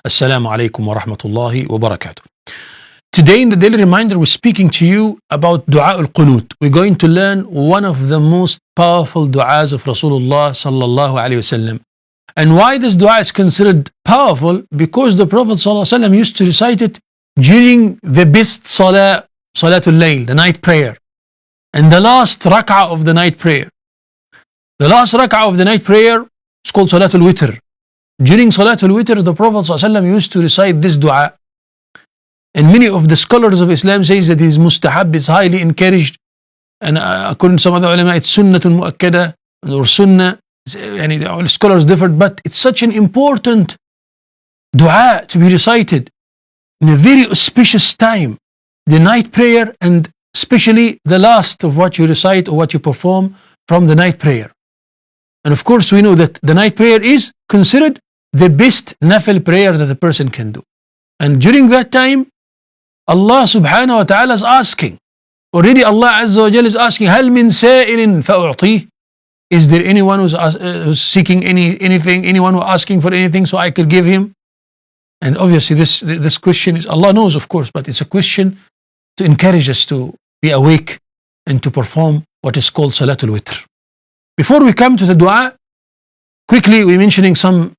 Assalamu alaikum wa rahmatullahi wa barakatuh. Today in the daily reminder, we're speaking to you about Dua al-Qunut. We're going to learn one of the most powerful du'as of Rasulullah sallallahu alayhi wasallam. And why this dua is considered powerful? Because the Prophet sallallahu alayhi wasallam used to recite it during the best salah, Salatul Layl, the night prayer. And the last rak'ah of the night prayer. The last rak'ah of the night prayer is called Salatul Witr. During Salatul Witr, the Prophet sallallahu alayhi wasallam used to recite this dua. And many of the scholars of Islam says that his mustahab is highly encouraged. And according to some other ulama, it's sunnatun mu'akkada or sunnah. And all scholars differed, but it's such an important dua to be recited in a very auspicious time, the night prayer, and especially the last of what you recite or what you perform from the night prayer. And of course, we know that the night prayer is considered the best nafil prayer that a person can do. And during that time, Allah subhanahu wa ta'ala is asking. Already Allah Azza wa Jalla is asking, هَلْ مِن سَائِلٍ فَأُعْطِيهِ? Is there anyone who's seeking anything, anyone who's asking for anything so I could give him? And obviously this question is, Allah knows of course, but it's a question to encourage us to be awake and to perform what is called Salatul Witr. Before we come to the dua, quickly we're mentioning some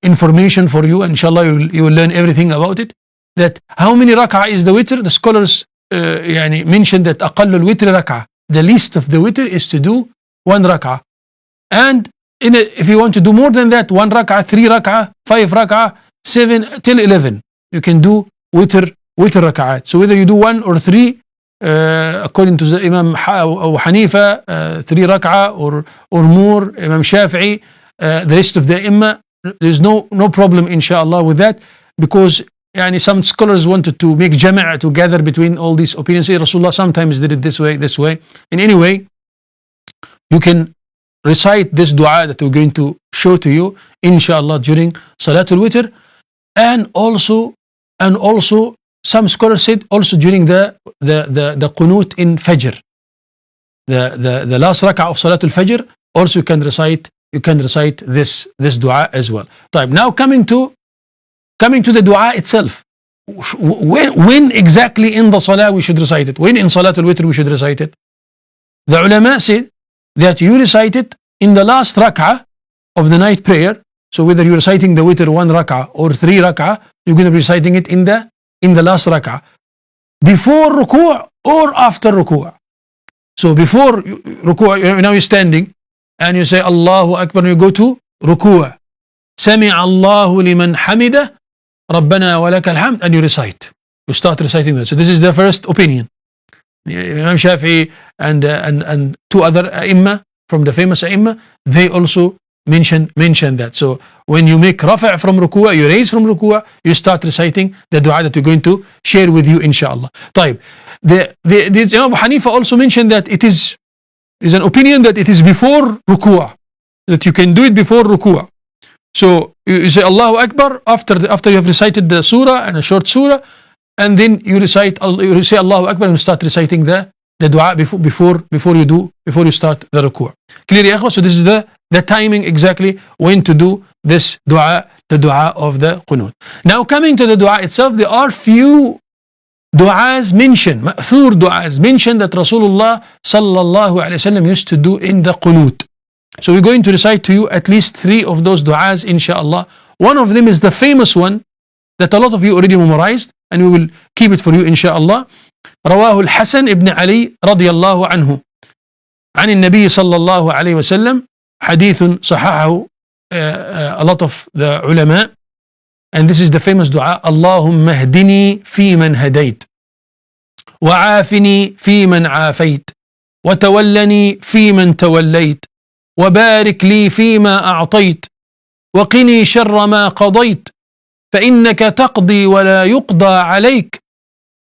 information for you, and inshallah you will learn everything about it. That how many rak'ah is the witr? The scholars mentioned that أقل الوتر rak'ah. The least of the witr is to do one rak'ah. And if you want to do more than that, one rak'ah, 3 rak'ah, 5 rak'ah, 7 till 11, you can do witr rak'ah. So whether you do 1 or 3, according to the Imam Abu Hanifa, 3 rak'ah or more, Imam Shafi'i, the rest of the Imam, there's no problem inshallah with that, because some scholars wanted to make jama' together between all these opinions. Rasulullah sometimes did it this way. In any way, you can recite this dua that we're going to show to you inshallah during Salatul Witr, and also some scholars said also during the Qunut in Fajr, the last rak'ah of Salatul Fajr, also you can recite this dua as well. Now coming to the dua itself, when exactly in the salah we should recite it? When in Salatul Witr we should recite it? The ulama said that you recite it in the last rak'ah of the night prayer. So whether you're reciting the witr 1 rak'ah or 3 rak'ah, you're going to be reciting it in the last rak'ah, before ruku' or after ruku'. So before ruku', now you're standing and you say Allahu Akbar, and you go to ruku', Sami' Allahu liman hamidah, Rabbana wa lakal hamd, and you start reciting that. So this is the first opinion. Imam Shafi'i and 2 other A'imma from the famous A'imma, they also mention that. So when you make rafa' from ruku', you raise from ruku', you start reciting the dua that we're going to share with you inshallah. طيب, the Imam Abu Hanifa also mentioned that it is an opinion that it is before ruku', that you can do it before ruku'. So you say Allahu Akbar after you have recited the surah and a short surah, and then you say Allahu Akbar and you start reciting the dua before you start the ruku'. Clear ya ikhwa? So this is the timing exactly when to do this dua, the dua of the qunut. Now coming to the dua itself, there are few du'as mentioned, ma'thur du'as mentioned that Rasulullah sallallahu alaihi wasallam used to do in the qunut. So we're going to recite to you at least 3 of those du'as inshallah. One of them is the famous one that a lot of you already memorized, and we will keep it for you inshallah. رواه الحسن ابن علي رضي الله عنه عن النبي صلى الله عليه وسلم, حديث صححه a lot of the ulama, and this is the famous dua: اللهم اهدني في من هديت وعافني في من عافيت وتولني في من توليت وبارك لي فيما أعطيت وقني شر ما قضيت فإنك تقضي ولا يقضى عليك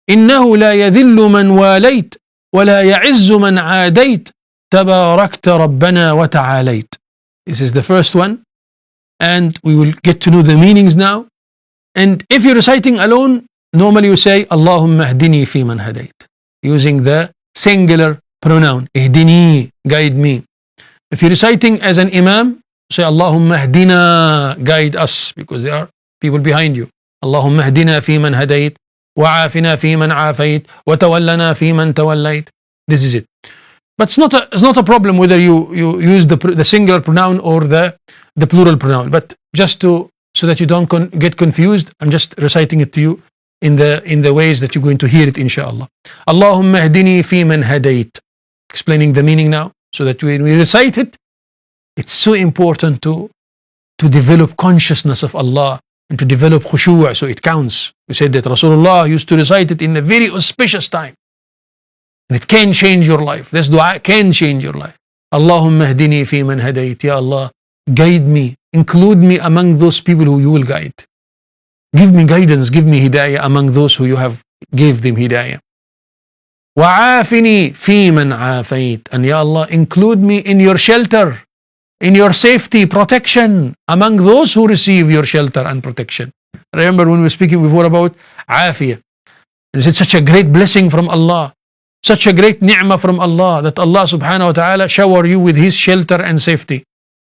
إنه لا يذل من واليت ولا يعز من عاديت تباركت ربنا وتعاليت. This is the first one, and we will get to know the meanings now. And if you're reciting alone, normally you say اللهم اهدني في من هديت, using the singular pronoun اهدني, guide me. If you're reciting as an imam, say Allahumma hdina, guide us, because there are people behind you. اللهم اهدنا فيمن هديت وعافنا فيمن عافيت وتولنا فيمن توليت. This is it. But it's not a problem whether you use the singular pronoun or the plural pronoun. But just so that you don't get confused, I'm just reciting it to you in the ways that you're going to hear it, inshallah. Allahumma hdini fi man hadayt. Explaining the meaning now, so that when we recite it, it's so important to develop consciousness of Allah and to develop khushu', so it counts. We said that Rasulullah used to recite it in a very auspicious time. And it can change your life. This dua can change your life. Allahumma hdini fi man hadayt. Ya Allah, guide me. Include me among those people who you will guide. Give me guidance, give me hidayah among those who you have gave them hidayah. Wa'afini fi man afayt. And Ya Allah, include me in your shelter, in your safety, protection, among those who receive your shelter and protection. Remember when we were speaking before about afiyah. And it's such a great blessing from Allah, such a great ni'mah from Allah, that Allah subhanahu wa ta'ala shower you with His shelter and safety.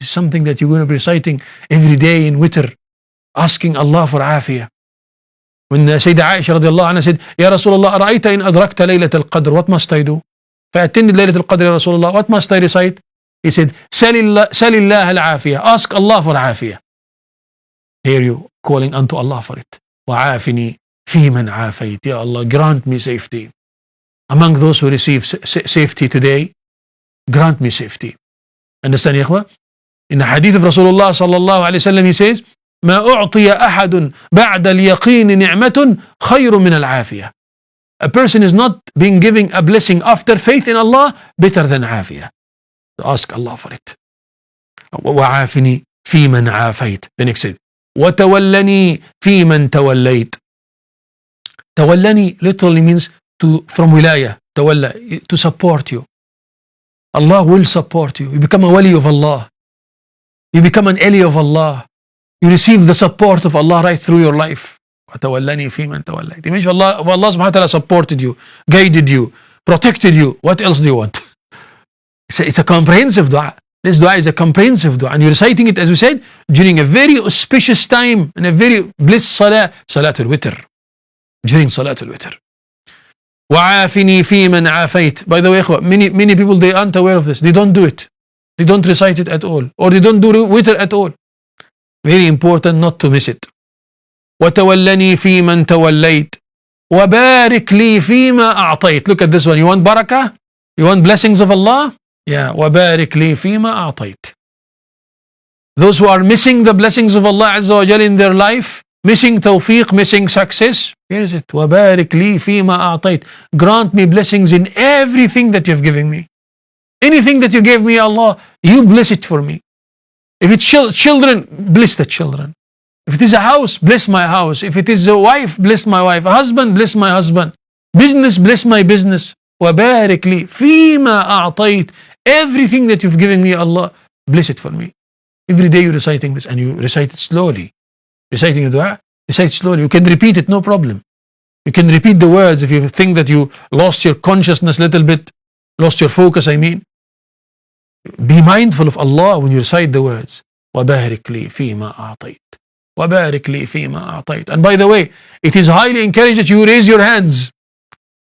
It's something that you're going to be reciting every day in witr, asking Allah for afiyah. When Sayyidah Aisha radiallahu anha said, Ya Rasulullah, ara'ayta in adrakta laylat al-qadr, what must I do? If I attended laylat al-qadr, Ya Rasulullah, what must I recite? He said, Salillah al-afiyah, ask Allah for afiyah. Here you calling unto Allah for it. Wa'afini fi man afayt. Ya Allah, grant me safety. Among those who receive safety today, grant me safety. Understand, ikhwa? In the hadith of Rasulullah sallallahu alayhi wa sallam, he says, ما أعطي أحد بعد اليقين نعمة خير من العافية. A person is not being given a blessing after faith in Allah better than عافية. So ask Allah for it. وعافني في من عافيت. The next said, وتولني في من توليت. تولني literally means from wilayah, tawalla, to support you. Allah will support you. You become a wali of Allah. You become an ali of Allah. You receive the support of Allah right through your life. وَتَوَلَّنِي فِي مَنْ تَوَلَّيْتِ. Imagine Allah subhanahu wa ta'ala supported you, guided you, protected you. What else do you want? It's a comprehensive dua. This dua is a comprehensive dua. And you're reciting it, as we said, during a very auspicious time, and a very blessed salah, Salatul Witr. During Salatul Witr. وَعَافِنِي فِي مَنْ عَافَيْتِ. By the way, many people, they aren't aware of this. They don't do it. They don't recite it at all. Or they don't do witr at all. Very important not to miss it. وَتَوَلَّنِي فِي مَنْ تَوَلَّيْتِ وَبَارِكْ لِي فِي مَا أَعْطَيْتِ. Look at this one. You want barakah? You want blessings of Allah? Yeah. وَبَارِكْ لِي فِي مَا أَعْطَيْتِ. Those who are missing the blessings of Allah Azza wa Jal in their life, missing tawfiq, missing success, here is it. وَبَارِكْ لِي فِي مَا أَعْطَيْتِ. Grant me blessings in everything that you have given me. Anything that you gave me, Allah, you bless it for me. If it's children, bless the children. If it is a house, bless my house. If it is a wife, bless my wife. A husband, bless my husband. Business, bless my business. وَبَارِكْ لِي فِي مَا أَعْطَيْتِ. Everything that you've given me, Allah, bless it for me. Every day you're reciting this, and you recite it slowly. Reciting a dua, recite it slowly. You can repeat it, no problem. You can repeat the words if you think that you lost your consciousness a little bit, lost your focus, I mean. Be mindful of Allah when you recite the words. وَبَارِكْ لِي فِي مَا أَعْطَيْتِ. وَبَارِكْ لِي فِي مَا أَعْطَيْتِ. And by the way, it is highly encouraged that you raise your hands.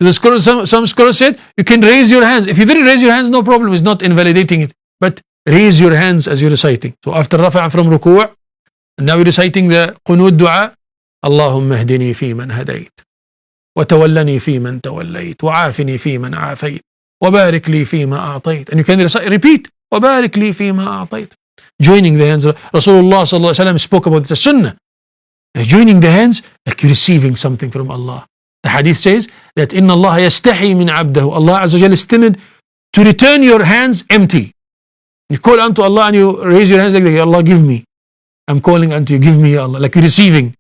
Some scholars said, you can raise your hands. If you didn't raise your hands, no problem. It's not invalidating it. But raise your hands as you're reciting. So after rafa' from ruku', and now you're reciting the qunut dua. Allahumma hdini fi man hadayt. وَتَوَلَّنِي فِي مَنْ تَوَلَّيْتِ وَعَافِنِي فِي مَنْ عَافَيْتِ وَبَارِكْ لِي فِي مَا أَعْطَيْتِ. And you can repeat, وَبَارِكْ لِي فِي مَا أَعْطَيْتِ. Joining the hands. Rasulullah sallallahu alaihi wasallam spoke about the sunnah. Joining the hands, like you're receiving something from Allah. The hadith says that إِنَّ اللَّهَ يَسْتَحِي مِنْ عَبْدَهُ. Allah Azza wa Jalla is timid to return your hands empty. You call unto Allah and you raise your hands like that. Allah, give me. I'm calling unto you. Give me, Ya Allah. Like you're receiving.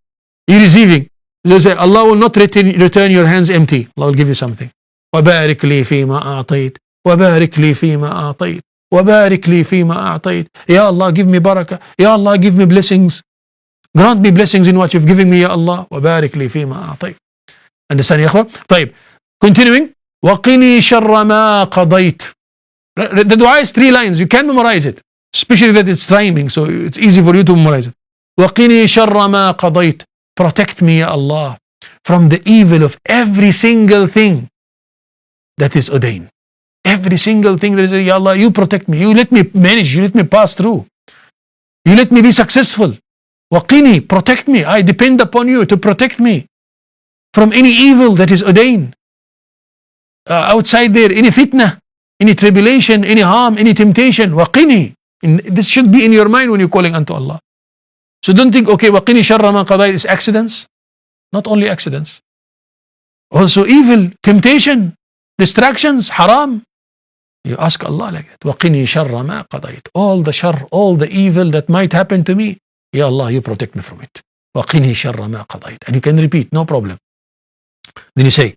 You're receiving. They say, Allah will not return your hands empty. Allah will give you something. وَبَارِكْ لِي فِي مَا أَعْطَيْتِ وَبَارِكْ لِي فِي مَا أَعْطَيْتِ وَبَارِكْ لِي فِي مَا أَعْطَيْتِ. Ya Allah, give me barakah. Ya Allah, give me blessings. Grant me blessings in what you've given me, Ya Allah. وَبَارِكْ لِي فِي مَا أَعْطَيْتِ. Understand, ya akhwa? طيب. Continuing. وَقِنِي شَرَّ مَا قَضَيْتِ. The dua is 3 lines. You can memorize it. Especially that it's rhyming, so it's easy for you to memorize it. وقني شر ما قضيت. Protect me, Ya Allah, from the evil of every single thing that is ordained. Every single thing that is, Ya Allah, you protect me. You let me manage. You let me pass through. You let me be successful. وقني, protect me. I depend upon you to protect me from any evil that is ordained. Outside there, any fitna, any tribulation, any harm, any temptation. وقني. This should be in your mind when you're calling unto Allah. So don't think, okay, وقني شر ما قضيت is accidents. Not only accidents. Also evil, temptation, distractions, haram. You ask Allah like that. وقني شر ما قضيت. All the shar, all the evil that might happen to me, Ya Allah, you protect me from it. وقني شر ما قضيت. And you can repeat, no problem. Then you say,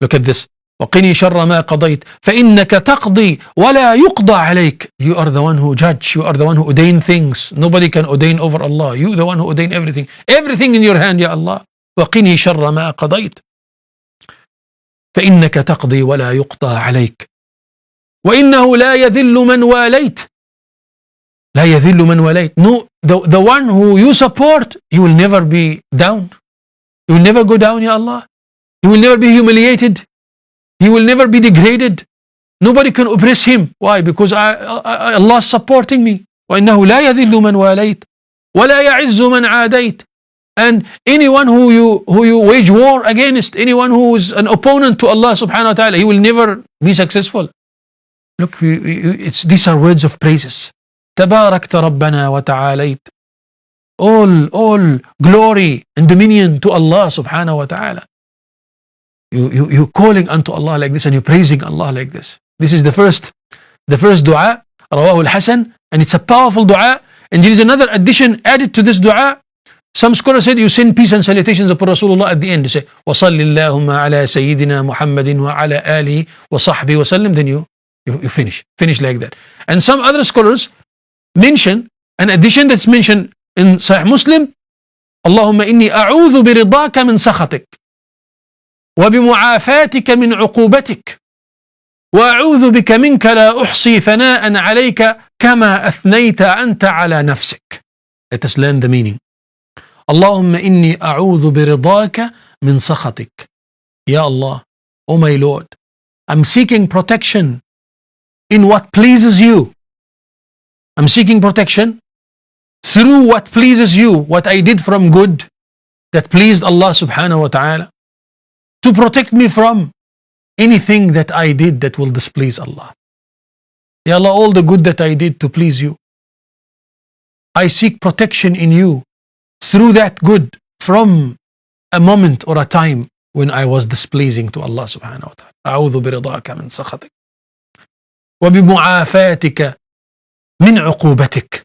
look at this. وقني شر ما قضيت فإنك تقضي ولا يقضى عليك. You are the one who judge. You are the one who ordain things. Nobody can ordain over Allah. You the one who ordain everything. Everything in your hand, Ya Allah. وقني شر ما قضيت فإنك تقضي ولا يقضى عليك وإنه لا يذل من واليت. لا يذل من واليت. No, the one who you support, he will never be down. He will never go down, Ya Allah. He will never be humiliated. He will never be degraded. Nobody can oppress him. Why? Because Allah is supporting me. وإنه لا يذل من واليت ولا يعز من عاديت. And anyone who you wage war against, anyone who is an opponent to Allah subhanahu wa ta'ala, he will never be successful. Look, these are words of praises. تباركت ربنا وتعاليت. All glory and dominion to Allah subhanahu wa ta'ala. You're calling unto Allah like this and you're praising Allah like this. This is the first dua, رواه الحسن, and it's a powerful dua. And there is another addition added to this dua. Some scholars said you send peace and salutations upon Rasulullah at the end. You say, وَصَلِّ اللَّهُمَّ عَلَى سَيِّدِنَا مُحَمَّدٍ وَعَلَى آلِهِ وَصَحْبِهِ وَسَلِّمْ. Then you finish like that. And some other scholars mention an addition that's mentioned in Sahih Muslim. اللهم إني أعوذ برضاك من سخطك وبمعافاتك من عقوبتك وأعوذ بك منك لا أحصي ثناء عليك كما أثنيت أنت على نفسك. Let us learn the meaning. اللهم إني أعوذ برضاك من سخطك. Ya Allah, oh my Lord, I'm seeking protection in what pleases you. I'm seeking protection through what pleases you, what I did from good that pleased Allah subhanahu wa ta'ala, to protect me from anything that I did that will displease Allah. Ya Allah, all the good that I did to please you, I seek protection in you through that good from a moment or a time when I was displeasing to Allah subhanahu wa ta'ala. أعوذ برضاك من سخطك وبمعافاتك من عقوبتك.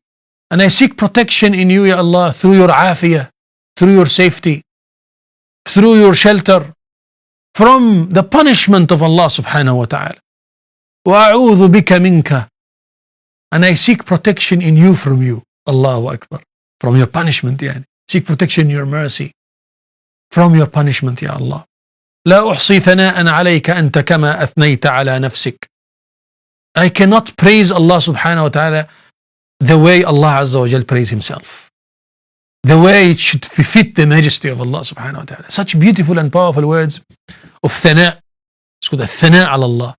And I seek protection in you, Ya Allah, through your afiyah, through your safety, through your shelter from the punishment of Allah subhanahu wa ta'ala. وأعوذ بك منك. And I seek protection in you from you. Allahu Akbar. From your punishment, yani. Seek protection in your mercy from your punishment, Ya Allah. لا أحصي ثناء عليك أنت كما أثنيت على نفسك. I cannot praise Allah subhanahu wa ta'ala the way Allah Azza wa Jal praise himself, the way it should befit the majesty of Allah subhanahu wa ta'ala. Such beautiful and powerful words of thana. It's called الثناء على الله.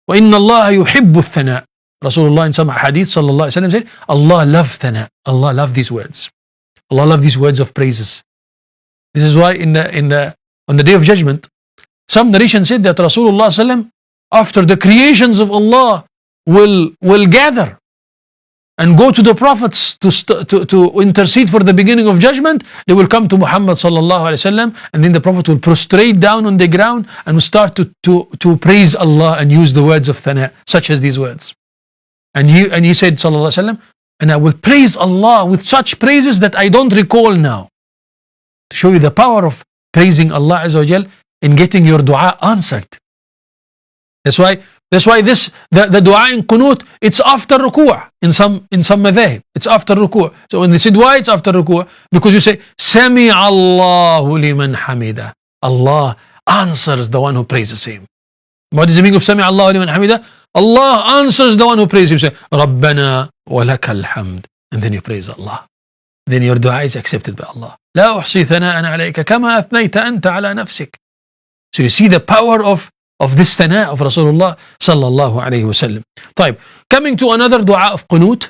وإن الله يحب الثناء. Rasulullah in some hadith sallallahu alaihi wasallam said, Allah love thana. Allah love these words. Allah love these words of praises. This is why on the day of judgment, some narration said that Rasulullah sallam, after the creations of Allah will gather and go to the prophets to intercede for the beginning of judgment, they will come to Muhammad sallallahu alaihi wasallam, and then the prophet will prostrate down on the ground and will start to praise Allah and use the words of thana, such as these words. And he said sallallahu alaihi wasallam, and I will praise Allah with such praises that I don't recall now. To show you the power of praising Allah Azza wa Jal in getting your dua answered. That's why the dua in qunut, it's after ruku'. In some madhahib, it's after ruku'. So when they say why it's after ruku', because you say Sami Allahu liman hamida. Allah answers the one who praises him. What is the meaning of Sami Allahu liman hamida? Allah answers the one who praises him. Say Rabbana wa lakal hamd, and then you praise Allah. then your dua is accepted by Allah. لا أحصي ثناء عليك كما أثنيت أنت على نفسك. So you see the power of this ثناء of Rasulullah sallallahu alayhi wa sallam. طيب, coming to another dua of qunut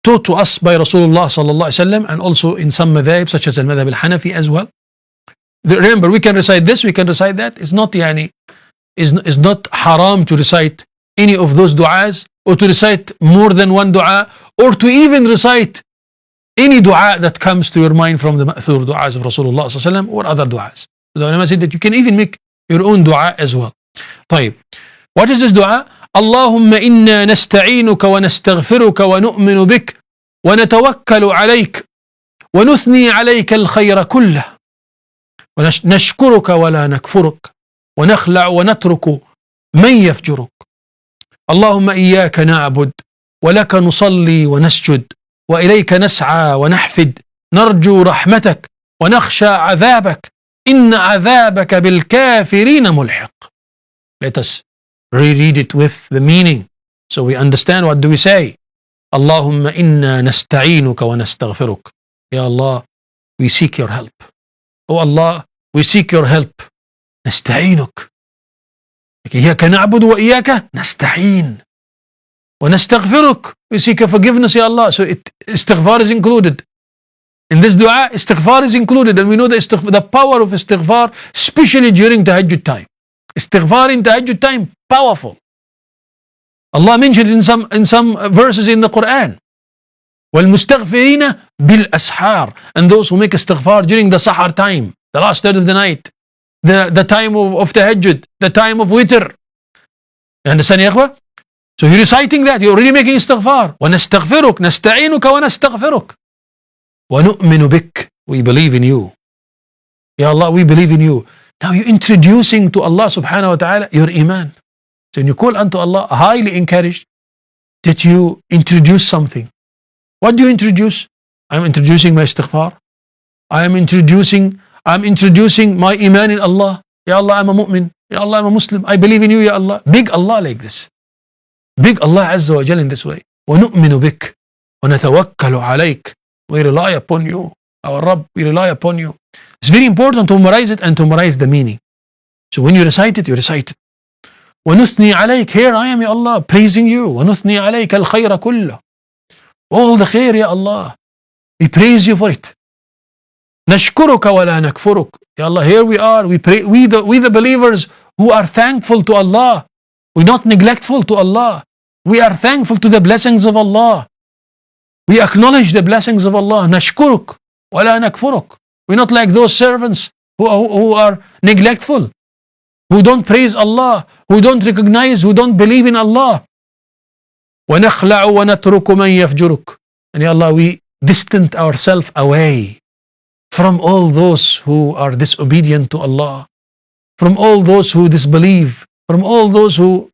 taught to us by Rasulullah sallallahu alayhi wa sallam, and also in some madhab such as al-madhab al-Hanafi as well. Remember, we can recite this, we can recite that. It's not is not haram to recite any of those du'as, or to recite more than one du'a, or to even recite any du'a that comes to your mind from the ma'thur du'as of Rasulullah sallallahu alayhi wa sallam or other du'as. The ulama said that you can even make your own du'a as well. طيب, what is this du'a? اللهم إنا نستعينك ونستغفرك ونؤمن بك ونتوكل عليك ونثني عليك الخير كله ونشكرك ولا نكفرك ونخلع ونترك من يفجرك. اللهم إياك نعبد ولك نصلي ونسجد وإليك نسعى ونحفد نرجو رحمتك ونخشى عذابك إن عذابك بالكافرين ملحق. Let us reread it with the meaning so we understand what do we say. اللهم إنا نستعينك ونستغفرك. Ya Allah, we seek your help. Oh Allah, we seek your help. نستعينك. إياك نعبد وإياك نستعين. ونستغفرك. We seek your forgiveness, Ya Allah. So istighfar is included. In this dua, istighfar is included, and we know the power of istighfar, especially during tahajjud time. Istighfar in tahajjud time, powerful. Allah mentioned in some verses in the Quran, وَالْمُسْتَغْفِرِينَ بِالْأَسْحَارِ, and those who make istighfar during the sahar time, the last third of the night, the time of tahajjud, the time of witr. You understand, ya ikhwa? So you're reciting that, you're already making istighfar. وَنَسْتَغْفِرُكَ نَسْتَعِينُكَ وَنَسْتَغْفِرُكَ وَنُؤْمِنُ بِكَ, we believe in you. Ya Allah, we believe in you. Now you're introducing to Allah subhanahu wa ta'ala your iman. So when you call unto Allah, highly encouraged that you introduce something. What do you introduce? I'm introducing my istighfar. I'm introducing my iman in Allah. Ya Allah, I'm a mu'min. Ya Allah, I'm a Muslim. I believe in you, Ya Allah. Big Allah like this. Big Allah Azza wa Jal in this way. وَنُؤْمِنُ بِكَ وَنَتَوَكَّلُ عَلَيْكَ. We rely upon you. Our Rabb, we rely upon you. It's very important to memorize it and to memorize the meaning. So when you recite it, you recite it. وَنُثْنِي عَلَيْكَ. Here I am, Ya Allah, praising you. وَنُثْنِي عَلَيْكَ الْخَيْرَ كُلَّهُ. All the khair, Ya Allah. We praise you for it. نَشْكُرُكَ وَلَا نَكْفُرُكَ. Ya Allah, here we are. We pray. We the believers who are thankful to Allah. We're not neglectful to Allah. We are thankful to the blessings of Allah. We acknowledge the blessings of Allah. نَشْكُرُكَ وَلَا نَكْفُرُكَ. We're not like those servants who are neglectful, who don't praise Allah, who don't recognize, who don't believe in Allah. وَنَخْلَعُ وَنَتْرُكُ مَنْ يَفْجُرُكَ. And Ya Allah, we distant ourselves away from all those who are disobedient to Allah, from all those who disbelieve, from all those who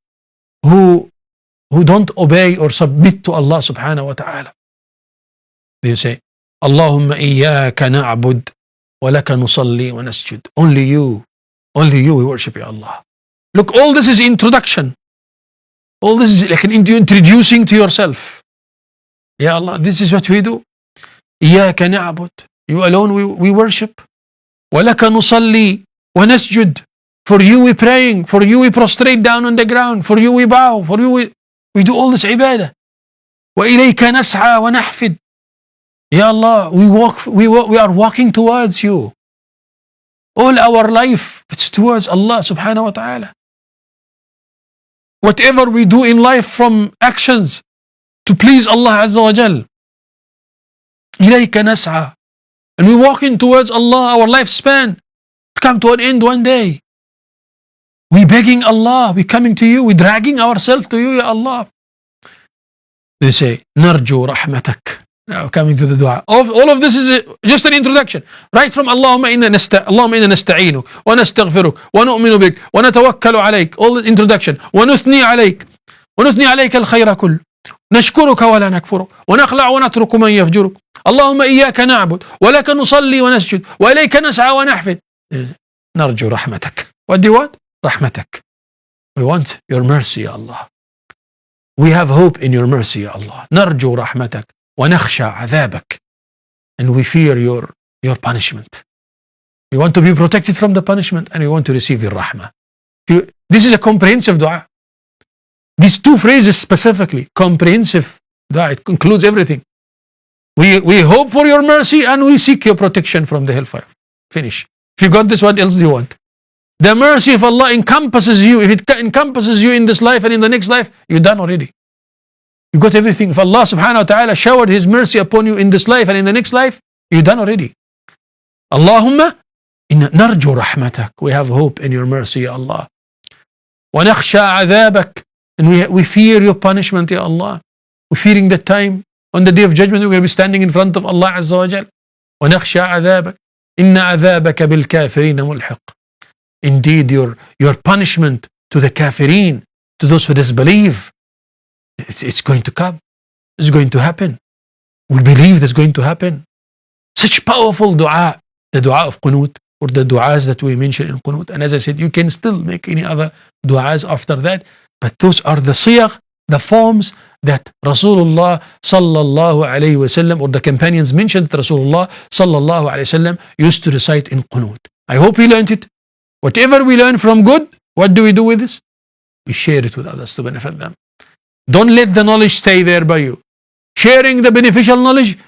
don't obey or submit to Allah subhanahu wa ta'ala. You say, Allahumma iyyaka na'bud wa laka nusalli wa nasjud. Only you we worship, Ya Allah. Look, all this is introduction. All this is like introducing to yourself. Ya Allah, this is what we do. Iyyaka na'bud. You alone we worship. Wa laka nusalli wa nasjud. For you we praying, for you we prostrate down on the ground, for you we bow, for you we do all this ibadah. Wa ilayka nas'a wa nahfid. Ya Allah, we are walking towards you. All our life, it's towards Allah subhanahu wa ta'ala. Whatever we do in life from actions to please Allah Azza wa Jal. Ilayka nas'a. And we're walking towards Allah, our lifespan to come to an end one day. We're begging Allah, we're coming to you, we're dragging ourselves to you, Ya Allah. They say, Narju rahmatak. Now coming to the dua. All of this is just an introduction. Right from Allahumma inna nasta'inu wa nastaghfiruk wa nu'minu bik wa natawakkalu alayk. All the introduction. Wa nuthni alayk al-khayra kull. Nashkuruka wa la nakfuruk. Wa nakhla'u wa natruku man yafjuruk. Allahumma iyyaka na'bud wa laka nusalli wa nasjud wa ilayka nas'a wa nahfid. Narju rahmatak. What do you want? Rahmatak. We want your mercy, Ya Allah. We have hope in your mercy, Ya Allah. Narju rahmatak. ونخشى عذابك. and we fear your punishment. We want to be protected from the punishment, and we want to receive your rahmah. This is a comprehensive dua. These two phrases specifically, comprehensive dua, it includes everything. We hope for your mercy and we seek your protection from the hellfire. Finish. If you got this, what else do you want? The mercy of Allah encompasses you. If it encompasses you in this life and in the next life, you're done already. You got everything. If Allah subhanahu wa ta'ala showered His mercy upon you in this life and in the next life, you're done already. Allahumma inna narju rahmatak. We have hope in your mercy, Ya Allah. Wa nakhsha adhabak. And we fear your punishment, Ya Allah. We're fearing that time. On the day of judgment, we're going to be standing in front of Allah Azza wa Jal. Wa nakhsha adhabak. Inna adhabaka bil kafirin mulhiq. Indeed, your punishment to the kafirin, to those who disbelieve, it's going to come. It's going to happen. We believe that's going to happen. Such powerful dua, the dua of qunut, or the duas that we mentioned in qunut. And as I said, you can still make any other duas after that, but those are the siyagh, the forms that Rasulullah sallallahu alayhi wasallam, or the companions mentioned that Rasulullah sallallahu alayhi wasallam used to recite in qunut. I hope we learned it. Whatever we learn from good, what do we do with this? We share it with others to benefit them. Don't let the knowledge stay there by you. Sharing the beneficial knowledge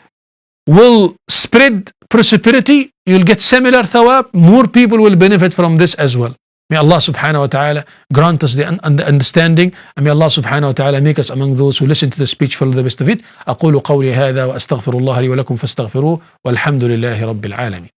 will spread prosperity. You'll get similar thawab. More people will benefit from this as well. May Allah subhanahu wa ta'ala grant us the understanding, and may Allah subhanahu wa ta'ala make us among those who listen to the speech for the best of it. أقول قولي هذا وأستغفر الله لي ولكم فاستغفروه والحمد لله رب العالمين.